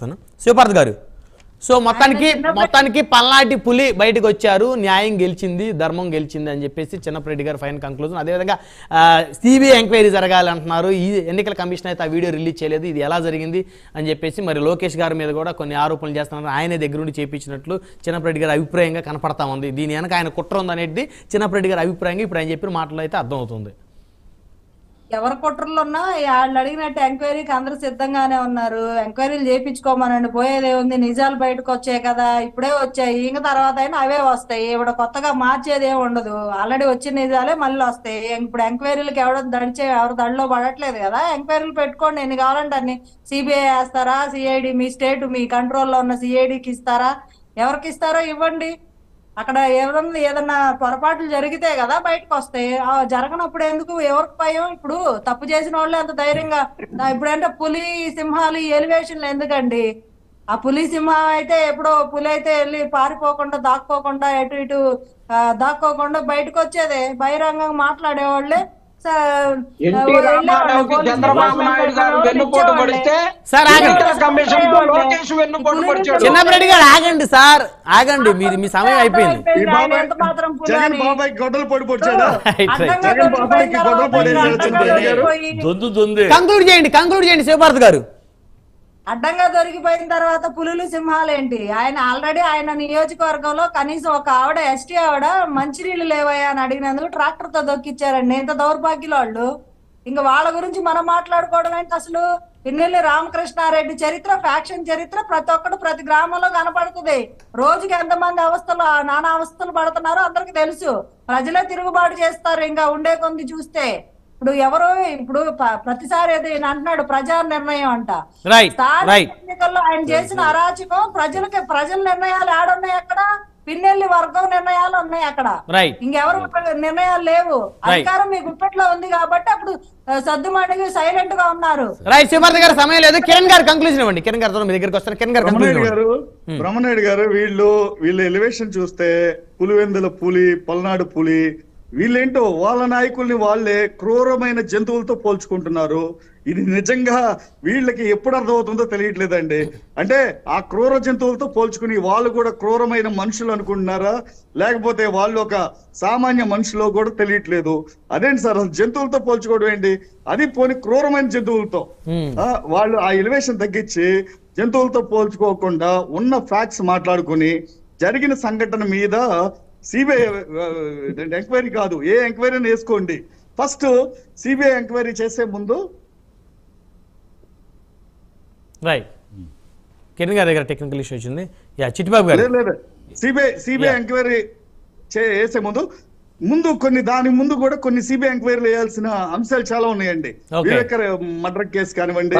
వస్తాను. శివపార్త్ గారు, సో మొత్తానికి పల్నాటి పులి బయటకు వచ్చారు, న్యాయం గెలిచింది, ధర్మం గెలిచింది అని చెప్పేసి చిన్నపరెడ్డి గారు ఫైన్ కంక్లూజన్. అదేవిధంగా సిబిఐ ఎంక్వైరీ జరగాలి అంటున్నారు. ఈ ఎన్నికల కమిషన్ అయితే ఆ వీడియో రిలీజ్ చేయలేదు, ఇది ఎలా జరిగింది అని చెప్పేసి మరి లోకేష్ గారి మీద కూడా కొన్ని ఆరోపణలు చేస్తున్నారు. ఆయనే దగ్గరుండి చేయించినట్లు చిన్నపరెడ్డి గారి అభిప్రాయంగా కనపడతా ఉంది. దీని వెనక ఆయన కుట్ర ఉందనేది చిన్నపరెడ్డి గారి అభిప్రాయంగా ఇప్పుడు ఆయన చెప్పిన మాటలు అయితే అర్థమవుతుంది. ఎవరి కుట్రలు ఉన్నా వాళ్ళు అడిగినట్టు ఎంక్వైరీకి అందరూ సిద్ధంగానే ఉన్నారు. ఎంక్వైరీలు చేయించుకోమనండి, పోయేదే ఉంది, నిజాలు బయటకు వచ్చాయి కదా, ఇప్పుడే వచ్చాయి, ఇంక తర్వాత అయినా అవే వస్తాయి, ఇప్పుడు కొత్తగా మార్చేది ఏమి ఉండదు, ఆల్రెడీ వచ్చిన నిజాలే మళ్ళీ వస్తాయి. ఇప్పుడు ఎంక్వైరీలకు ఎవరు దడిలో పడట్లేదు కదా, ఎంక్వైరీలు పెట్టుకోండి, ఎన్ని కావాలంటే అన్ని. సిబిఐ వేస్తారా, సిఐడి మీ స్టేట్ మీ కంట్రోల్లో ఉన్న సిఐడికి ఇస్తారా, ఎవరికి ఇస్తారో ఇవ్వండి. అక్కడ ఏదన్నా పొరపాట్లు జరిగితే కదా బయటకు వస్తాయి, జరగనప్పుడు ఎందుకు ఎవరికి భయం? ఇప్పుడు తప్పు చేసిన వాళ్ళే అంత ధైర్యంగా ఇప్పుడంటే పులి సింహాలు ఎలివేషన్లు ఎందుకండి? ఆ పులి సింహం అయితే ఎప్పుడో పులి అయితే వెళ్ళి పారిపోకుండా దాక్కోకుండా ఎటు ఇటు దాక్కోకుండా బయటకు వచ్చేదే, బహిరంగంగా మాట్లాడేవాళ్ళే. చిన్నపరెడ్డి గారు ఆగండి సార్, ఆగండి, మీ సమయం అయిపోయింది. కంక్లూడ్ చేయండి శివపార్త్ గారు. అడ్డంగా దొరికిపోయిన తర్వాత పులులు సింహాలేంటి? ఆయన నియోజకవర్గంలో కనీసం ఒక ఆవిడ ఎస్టీ ఆవిడ మంచినీళ్ళు లేవయ్యా అని అడిగినందుకు ట్రాక్టర్ తో దొక్కిచ్చారండి. ఇంత దౌర్భాగ్యులు వాళ్ళు. ఇంకా వాళ్ళ గురించి మనం మాట్లాడుకోవడం ఏంటి అసలు? పిన్నెల్లి రామకృష్ణారెడ్డి చరిత్ర, ఫ్యాక్షన్ చరిత్ర ప్రతి ఒక్కటి ప్రతి గ్రామంలో కనపడుతుంది. రోజుకి ఎంతమంది నానా అవస్థలు పడుతున్నారో అందరికి తెలుసు. ప్రజలే తిరుగుబాటు చేస్తారు ఇంకా ఉండే కొంది చూస్తే. ఇప్పుడు ప్రతిసారి అంటున్నాడు ప్రజా నిర్ణయం అంట. ఎన్నికల్లో ఆయన చేసిన అరాచకం ప్రజల నిర్ణయాలు ఆడున్నాయి అక్కడ, పిన్నెల్లి వర్గం నిర్ణయాలు ఉన్నాయి అక్కడ, ఇంకెవరు నిర్ణయాలు లేవు. అధికారం మీ గుప్పెట్లో ఉంది కాబట్టి అప్పుడు సద్దుమణిగి సైలెంట్ గా ఉన్నారు. శివపార్త్ గారు సమయం లేదు, కిరణ్ గారు కంక్లూజన్ ఇవ్వండి. కిరణ్ గారు మీ దగ్గరికి వస్తారు. కిరణ్ గారు, బ్రహ్మనాయుడు గారు, వీళ్ళ ఎలివేషన్ చూస్తే పులివెందుల పులి, పల్నాడు పులి, వీళ్ళేంటో వాళ్ళ నాయకుల్ని వాళ్ళే క్రూరమైన జంతువులతో పోల్చుకుంటున్నారు. ఇది నిజంగా వీళ్ళకి ఎప్పుడు అర్థమవుతుందో తెలియట్లేదండి. అంటే ఆ క్రూర జంతువులతో పోల్చుకుని వాళ్ళు కూడా క్రూరమైన మనుషులు అనుకుంటున్నారా, లేకపోతే వాళ్ళు ఒక సామాన్య మనుషులో కూడా తెలియట్లేదు. అదేంటి సార్ అసలు జంతువులతో పోల్చుకోవడం ఏంటి? అది పోని క్రూరమైన జంతువులతో వాళ్ళు ఆ ఎలివేషన్ తగ్గించి జంతువులతో పోల్చుకోకుండా ఉన్న ఫ్యాక్ట్స్ మాట్లాడుకుని జరిగిన సంఘటన మీద సిబిఐ ఎంక్వైరీ కాదు, ఏ ఎంక్వైరీ వేసుకోండి. ఫస్ట్ సిబిఐ ఎంక్వైరీ చేసే ముందు కిరణ్ గారి దగ్గర టెక్నికల్ ఇష్యూ వచ్చింది. చిట్టిబాబు గారు, లేదు సిబిఐ ఎంక్వైరీ చేసే ముందు దాని ముందు కూడా కొన్ని సిబిఐ ఎంక్వైరీలు వేయాల్సిన అంశాలు చాలా ఉన్నాయండి. వివేకర్ మర్డర్ కేసు కానివ్వండి,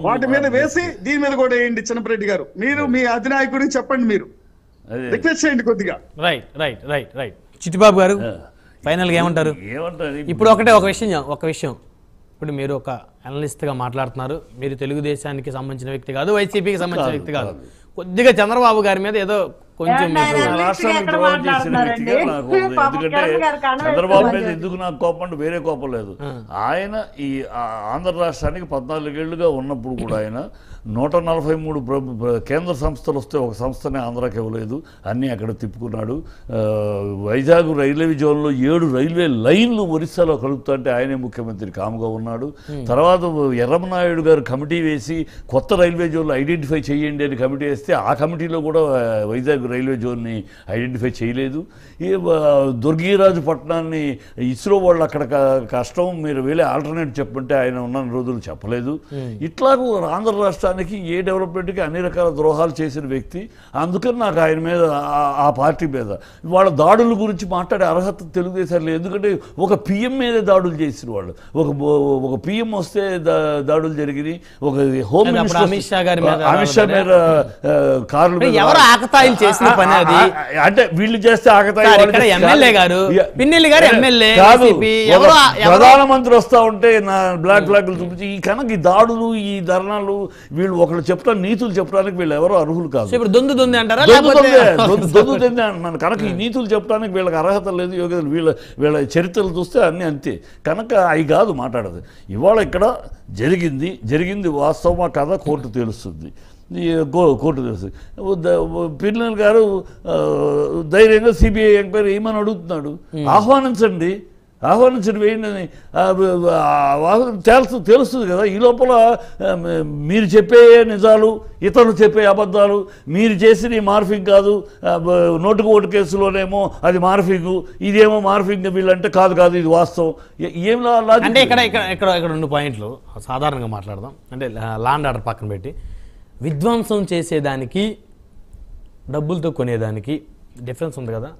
వాటి మీద వేసి దీని మీద కూడా వేయండి. చిన్నపరెడ్డి గారు, మీరు మీ అధినాయకుడికి చెప్పండి, మీరు రిక్వెస్ట్ చేయండి కొద్దిగా. రైట్ చిట్టిబాబు గారు ఫైనల్ గా ఏమంటారు? ఇప్పుడు ఒక విషయం ఇప్పుడు మీరు ఒక అనలిస్ట్గా మాట్లాడుతున్నారు. మీరు తెలుగుదేశానికి సంబంధించిన వ్యక్తి కాదు, వైసీపీకి సంబంధించిన వ్యక్తి కాదు. కొద్దిగా చంద్రబాబు గారి మీద ఏదో కొంచెం రాష్ట్రానికి ద్రోహం చేసిన వ్యక్తిగా నాకు ఉంది. ఎందుకంటే చంద్రబాబు మీద ఎందుకు నాకు కోపం అంటే వేరే కోపం లేదు. ఆయన ఈ ఆంధ్ర రాష్ట్రానికి 14 ఏళ్లుగా ఉన్నప్పుడు కూడా ఆయన 143 కేంద్ర సంస్థలు వస్తే ఒక సంస్థనే ఆంధ్రాకి ఇవ్వలేదు, అన్నీ అక్కడ తిప్పుకున్నాడు. వైజాగ్ రైల్వే జోన్లో 7 రైల్వే లైన్లు ఒరిస్సాలో కలుపుతుంటే ఆయనే ముఖ్యమంత్రి కాముగా ఉన్నాడు. తర్వాత ఎర్రమనాయుడు గారు కమిటీ వేసి కొత్త రైల్వే జోన్లు ఐడెంటిఫై చేయండి అని కమిటీ వేస్తే ఆ కమిటీలో కూడా వైజాగ్ రైల్వే జోన్ని ఐడెంటిఫై చేయలేదు. ఈ దుర్గీరాజు పట్టణాన్ని ఇస్రో వాళ్ళు అక్కడ కష్టం, మీరు వెళ్ళే ఆల్టర్నేట్ చెప్పంటే ఆయన ఉన్న రోజులు చెప్పలేదు. ఇట్లాగూ ఆంధ్ర రాష్ట్రానికి ఏ డెవలప్మెంట్కి అన్ని రకాల ద్రోహాలు చేసిన వ్యక్తి. అందుకని నాకు ఆయన మీద ఆ పార్టీ మీద వాళ్ళ దాడుల గురించి మాట్లాడే అర్హత తెలుగుదేశంలో. ఎందుకంటే ఒక పిఎం మీదే దాడులు చేసిన వాళ్ళు, ఒక పిఎం వస్తే చూస్తే దాడులు జరిగినాయి. ఒక హోమ్ మినిస్టర్ అమిత్ షా గారి మీద అమిత్ షా మీద కార్లు ఎవరు ఆకతాయిలు చేసిన పని అది. అంటే వీళ్ళు చేస్తే ఆకతాయి ఎమ్మెల్యే గారు పిన్నెల్లి గారు ఎమ్మెల్యే కాదు. ఎవరు ప్రధానమంత్రి వస్తా ఉంటే నా బ్లాక్ చూపించి ఈ కనుక ఈ దాడులు ఈ ధర్నాలు వీళ్ళు ఒకళ్ళు చెప్తారు నీతులు చెప్పడానికి వీళ్ళు ఎవరో అర్హులు కాదు. ఇప్పుడు దొందు అంటారా దొందుతుంది అంటున్నాను. కనుక ఈ నీతులు చెప్పడానికి వీళ్ళకి అర్హత లేదు, యోగ్యత వీళ్ళ చరిత్రలు చూస్తే అన్నీ అంతే. కనుక అవి కాదు మాట్లాడదు. ఇవాళ ఇక్కడ జరిగింది వాస్తవమా కథ కోర్టు తెలుస్తుంది, కోర్టు తెలుస్తుంది. పిల్లలు గారు ధైర్యంగా సిబిఐ ఎంక్వైరీ ఏమని అడుగుతున్నాడు. ఆహ్వానించండి వేయండి, తెలుస్తుంది కదా. ఈ లోపల మీరు చెప్పే నిజాలు, ఇతరులు చెప్పే అబద్ధాలు, మీరు చేసిన మార్ఫింగ్ కాదు, నోటుకు ఓటు కేసులోనేమో అది మార్ఫింగ్, ఇదేమో మార్ఫింగ్ వీళ్ళంటే కాదు ఇది వాస్తవం. ఏం అంటే ఇక్కడ 2 పాయింట్లు సాధారణంగా మాట్లాడదాం. అంటే లాండ్ ఆర్డర్ పక్కన పెట్టి విధ్వంసం చేసేదానికి డబ్బులతో కొనేదానికి డిఫరెన్స్ ఉంది కదా.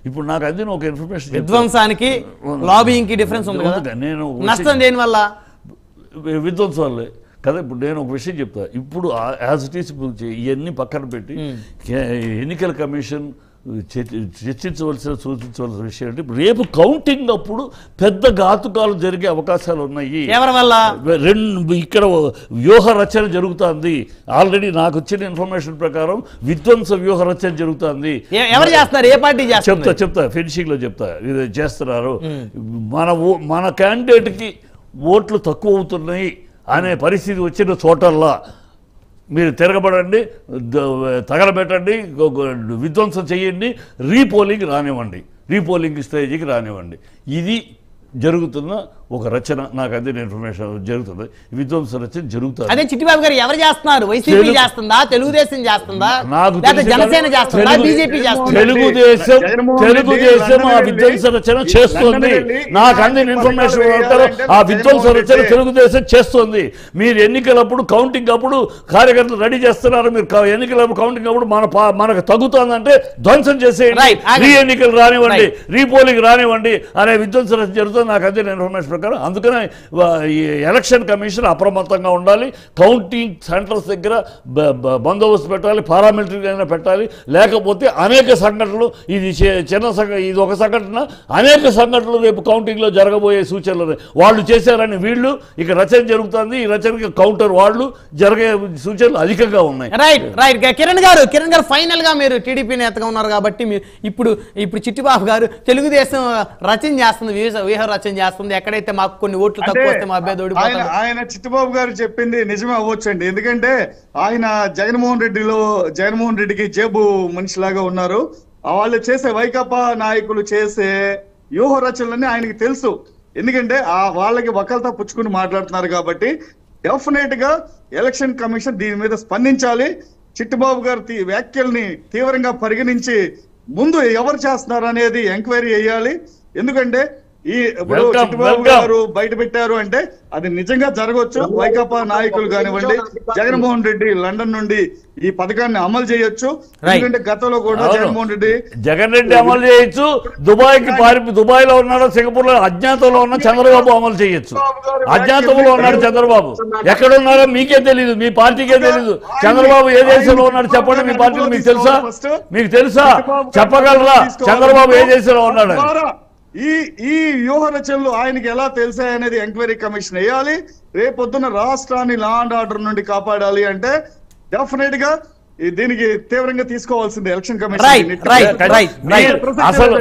ఇప్పుడు నాకు అందిన ఒక ఇన్ఫర్మేషన్, విధ్వంసానికి లాబింగ్ కి డిఫరెన్స్ ఉంది కదా. నేను నష్టం దేని వల్ల? విధ్వంసం వల్లే కదా. ఇప్పుడు నేను ఒక విషయం చెప్తా. ఇప్పుడు యాజ్ ఇట్ ఈస్ ఇవన్నీ పక్కన పెట్టి ఎన్నికల కమిషన్ సూచించవలసిన విషయం అంటే రేపు కౌంటింగ్ అప్పుడు పెద్ద ఘాతుకాలు జరిగే అవకాశాలు ఉన్నాయి. ఎవరి వల్ల? ఇక్కడ వ్యూహ రచన జరుగుతుంది. ఆల్రెడీ నాకు వచ్చిన ఇన్ఫర్మేషన్ ప్రకారం విధ్వంస వ్యూహ రచన జరుగుతుంది. ఎవరు చేస్తున్నారు? ఏ పార్టీ చేస్తారు? చెప్తా ఫినిషింగ్ లో చెప్తా. ఇది చేస్తున్నారు. మన క్యాండిడేట్కి ఓట్లు తక్కువ అవుతున్నాయి అనే పరిస్థితి వచ్చిన చోటల్లా మీరు తిరగబడండి, తగలబెట్టండి, విధ్వంసం చేయండి, రీపోలింగ్ రానివ్వండి, రీపోలింగ్ స్టేజ్కి రానివ్వండి. ఇది జరుగుతున్న ఒక రచన. నాకు అదే ఇన్ఫర్మేషన్ జరుగుతుంది. విధ్వంస రచన జరుగుతుంది. అదే చిట్టిబాబు గారు ఎవరు చేస్తున్నారు? వైసీపీ చేస్తుందా, తెలుగుదేశం చేస్తుందా, జనసేన చేస్తుందా, బీజేపీ చేస్తుందా? తెలుగుదేశం ఆ విధ్వంస రచన చేస్తుంది. నాకు అందిన ఇన్ఫర్మేషన్ ఆ విధ్వంస రచన తెలుగుదేశం చేస్తుంది. మీరు ఎన్నికలప్పుడు కౌంటింగ్ అప్పుడు కార్యకర్తలు రెడీ చేస్తున్నారు. మీరు ఎన్నికలప్పుడు కౌంటింగ్ అప్పుడు మనకు తగ్గుతుందంటే ధ్వంసం చేసేయండి, రీ ఎన్నికలు రానివ్వండి, రీపోలింగ్ రానివ్వండి అనే విధ్వంస రచన జరుగుతుంది. నాకు అందిన ఇన్ఫర్మేషన్ ప్రకారం. అందుకనే ఈ ఎలక్షన్ కమిషన్ అప్రమత్తంగా ఉండాలి. కౌంటింగ్ సెంటర్స్ దగ్గర బందోబస్తు పెట్టాలి, పారామిలిటరీ అయినా పెట్టాలి. లేకపోతే అనేక సంఘటనలు, ఇది ఇది ఒక సంఘటన, అనేక సంఘటనలు రేపు కౌంటింగ్లో జరగబోయే సూచనలు వాళ్ళు చేశారని వీళ్ళు ఇక రచన జరుగుతుంది. ఈ రచనకి కౌంటర్ వాళ్ళు జరిగే సూచనలు అధికంగా ఉన్నాయి. రైట్ కిరణ్ గారు ఫైనల్ గా మీరు టీడీపీ నేతగా ఉన్నారు కాబట్టి మీరు ఇప్పుడు చిట్టిబాబు గారు తెలుగుదేశం రచన చేస్తుంది, వ్యూహ రచన చేస్తుంది. ఎక్కడైతే మాకు కొన్ని ఓట్లు తక్కువ వస్తే మా అభ్యర్థి ఓడిపోతాడు. ఆయన చిట్టిబాబు గారు చెప్పింది నిజమే అవ్వచ్చండి. ఎందుకంటే ఆయన జగన్మోహన్ రెడ్డికి జేబు మనిషిలాగా ఉన్నారు. వాళ్ళు చేసే వైకాపా నాయకులు చేసే వ్యూహ రచనలన్నీ ఆయనకి తెలుసు. ఎందుకంటే వాళ్ళకి వకల్తా పుచ్చుకుని మాట్లాడుతున్నారు కాబట్టి డెఫినెట్ గా ఎలక్షన్ కమిషన్ దీని మీద స్పందించాలి. చిట్టిబాబు గారి వ్యాఖ్యల్ని తీవ్రంగా పరిగణించి ముందు ఎవరు చేస్తున్నారు అనేది ఎంక్వైరీ చేయాలి. ఎందుకంటే ఇప్పుడు చిట్టిబాబు గారు బయట పెట్టారు అంటే అది నిజంగా జరగవచ్చు. వైకాపా నాయకులు కానివ్వండి, జగన్మోహన్ రెడ్డి లండన్ నుండి ఈ పథకాన్ని అమలు చేయొచ్చు. ఎందుకంటే గతంలో కూడా జగన్ రెడ్డి అమలు చేయొచ్చు. దుబాయ్ లో ఉన్నాడు, సింగపూర్ లో అజ్ఞాతంలో ఉన్న చంద్రబాబు అమలు చేయొచ్చు. అజ్ఞాతంలో ఉన్నాడు చంద్రబాబు. ఎక్కడున్నారో మీకే తెలీదు, మీ పార్టీకే తెలీదు. చంద్రబాబు ఏ దేశంలో ఉన్నాడు చెప్పండి. మీ పార్టీలో మీకు తెలుసా? చెప్పగలరా చంద్రబాబు ఏ దేశంలో ఉన్నాడు? ఈ వ్యూహ రచనలు ఆయనకి ఎలా తెలిసాయనేది ఎంక్వైరీ కమిషన్ వేయాలి. రేపొద్దున రాష్ట్రాన్ని లా అండ్ ఆర్డర్ నుండి కాపాడాలి అంటే డెఫినెట్ గా దీనికి తీవ్రంగా తీసుకోవాల్సింది ఎలక్షన్ కమిషన్. అసలు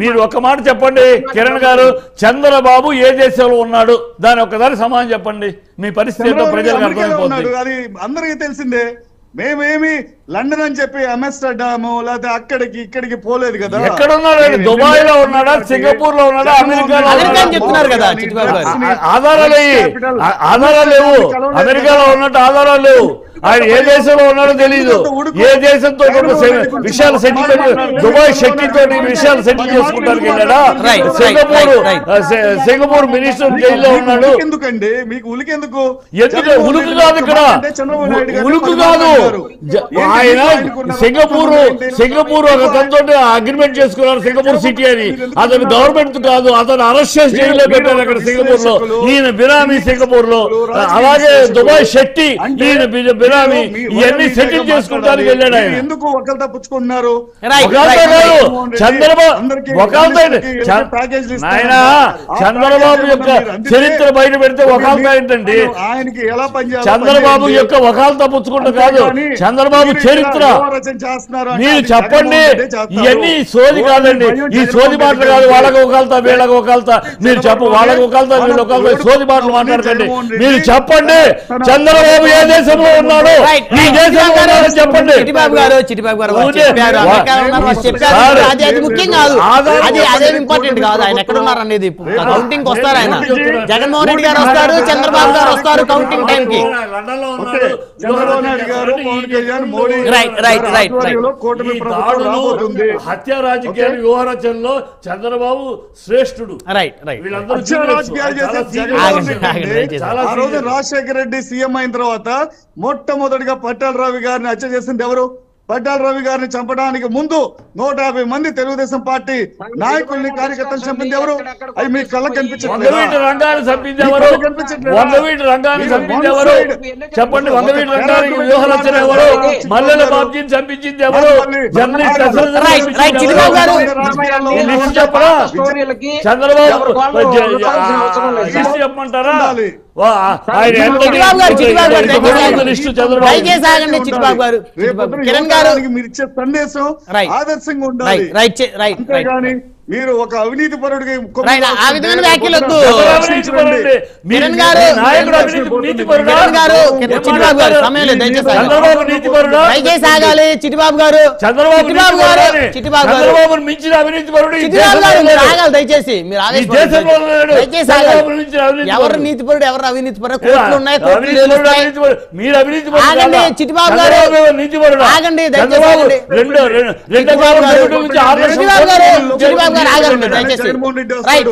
మీరు ఒక్క మాట చెప్పండి కిరణ్ గారు, చంద్రబాబు ఏ దేశంలో ఉన్నాడు దాని ఒక్కసారి సమాధానం చెప్పండి. మీ పరిస్థితి ప్రజలకు అర్థమైపోతుంది. అది అందరికీ తెలిసిందే. మేమేమి లండన్ అని చెప్పి అమెస్టర్డామ్ లేకపోతే ఇక్కడికి పోలేదు కదా. ఎక్కడ ఉన్నాడు? దుబాయ్ లో ఉన్నాడా, సింగపూర్ లో ఉన్నాడా, అమెరికాలో చెప్తున్నారు కదా. ఆధారాలు లేవు. అమెరికాలో ఉన్నట్టు ఆధారాలు లేవు. ఆయన ఏ దేశంలో ఉన్నాడో తెలియదు, ఏ దేశంతో విషయాలు సెటిల్ దుబాయ్ శక్తితో విషయాలు సెటిల్ చేసుకుంటానికి వెళ్ళాడా? సింగపూర్ మినిస్టర్ జైల్లో ఉన్నాడు. ఎందుకండి మీకు ఉలికెందుకు? ఎందుకు ఉలుకు కాదు, ఇక్కడ ఉలుకు కాదు. ఆయన సింగపూర్ ఒక తనతో అగ్రిమెంట్ చేసుకున్నారు సింగపూర్ సిటీ అని. అతను గవర్నమెంట్ కాదు, అతను అరెస్ట్ చేసి జైల్లో పెట్టారు అక్కడ సింగపూర్ లో. ఈయన బినామీ సింగపూర్ లో, అలాగే దుబాయ్ శెట్టి ఈయన బినామీ. ఇవన్నీ సెటిల్ చేసుకుంటానికి వెళ్ళాడు ఆయన. ఎందుకు ఒకరు తప్పించుకుంటున్నారు? ఆయన చంద్రబాబు యొక్క చరిత్ర బయట పెడితే వకాల్తా ఏంటండి? ఆయనకి ఎలా పనిచేయాలి? చంద్రబాబు యొక్క వకాల్తా పుచ్చుకుంటూ కాదు, చంద్రబాబు చరిత్ర మీరు చెప్పండి. ఇవన్నీ సోది కాదండి, ఈ సోది మాటలు కాదు. వాళ్ళకు వకాల్తా వీళ్ళకు వకాల్తా మీరు చెప్ప, వాళ్ళకు వకాల్తా వీళ్ళు వకాల్తా సోది మాటలు మాట్లాడకండి. మీరు చెప్పండి చంద్రబాబు ఏ దేశంలో ఉన్నాడు, ఈ దేశంలో ఉన్నాడని చెప్పండి. చిట్టిబాబు గారు అది ముఖ్యం కాదు, అదే ఇంపార్టెంట్ కాదు. ఆయన ఎక్కడ ఉన్నారు అనేది కౌంటింగ్ వస్తారు. ఆయన జగన్మోహన్ రెడ్డి గారు వస్తారు, చంద్రబాబు గారు వస్తారు కౌంటింగ్ టైం కి. హత్య రాజకీయాలు వ్యూహరచనలో చంద్రబాబు శ్రేష్ఠుడు. రాజశేఖర రెడ్డి సీఎం అయిన తర్వాత మొట్టమొదటిగా పట్టాల రవి గారిని హత్య చేసింది ఎవరు? పట్టాల రవి గారిని చంపడానికి ముందు 150 మంది తెలుగుదేశం పార్టీ నాయకుల్ని కార్యకర్తలు చంపింది ఎవరు? అవి మీ కళ్ళ కనిపించట్లేదు. వంగవీటి రంగాన్ని చంపింది ఎవరు? చెప్పండి. వంగవీటి రంగానికి వ్యూహరచన ఎవరు? మల్లెల బాబ్జీని చంపించింది ఎవరు? జర్నలిస్ట్ చెప్పరా? చంద్రబాబు చెప్పమంటారా? కిరణ్ గారు మీరు ఇచ్చే సందేశం ఆదర్శంగా ఉండాలి. మీరు ఒక అవినీతి పరుడికి ఆ విధమైన వ్యాఖ్యలు వద్దు. దయచేసి ఆగాలి. చిట్టిబాబు గారు మించిన అవినీతి పరుడు ఆగాలి. దయచేసి మీరు దయచేసి ఎవరు నీతి పరుడు ఎవరు అవినీతి పరుడు? కోర్టులు ఉన్నాయి, మీరు అవినీతి ఆగండి. చిట్టిబాబు గారు ఆగండి. చిట్టిబాబు గారు ఆగండి దయచేసి.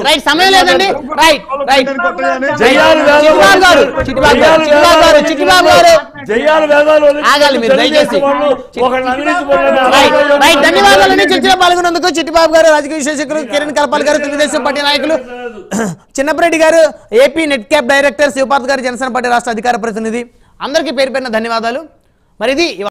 రైట్ సమయం లేదండి. ఆగాలి మీరు దయచేసి. ధన్యవాదాలని చర్చలో పాల్గొన్నందుకు చిట్టిబాబు గారు, రాజకీయ విశ్లేషకులు కిరణ్ కల్పాల్ గారు, తెలుగుదేశం పార్టీ నాయకులు చిన్నపరెడ్డి గారు, AP net cap director Sivaparth గారు, జనసేన పార్టీ రాష్ట్ర అధికార ప్రతినిధి, అందరికీ పేరు పేరున ధన్యవాదాలు. మరి ఇది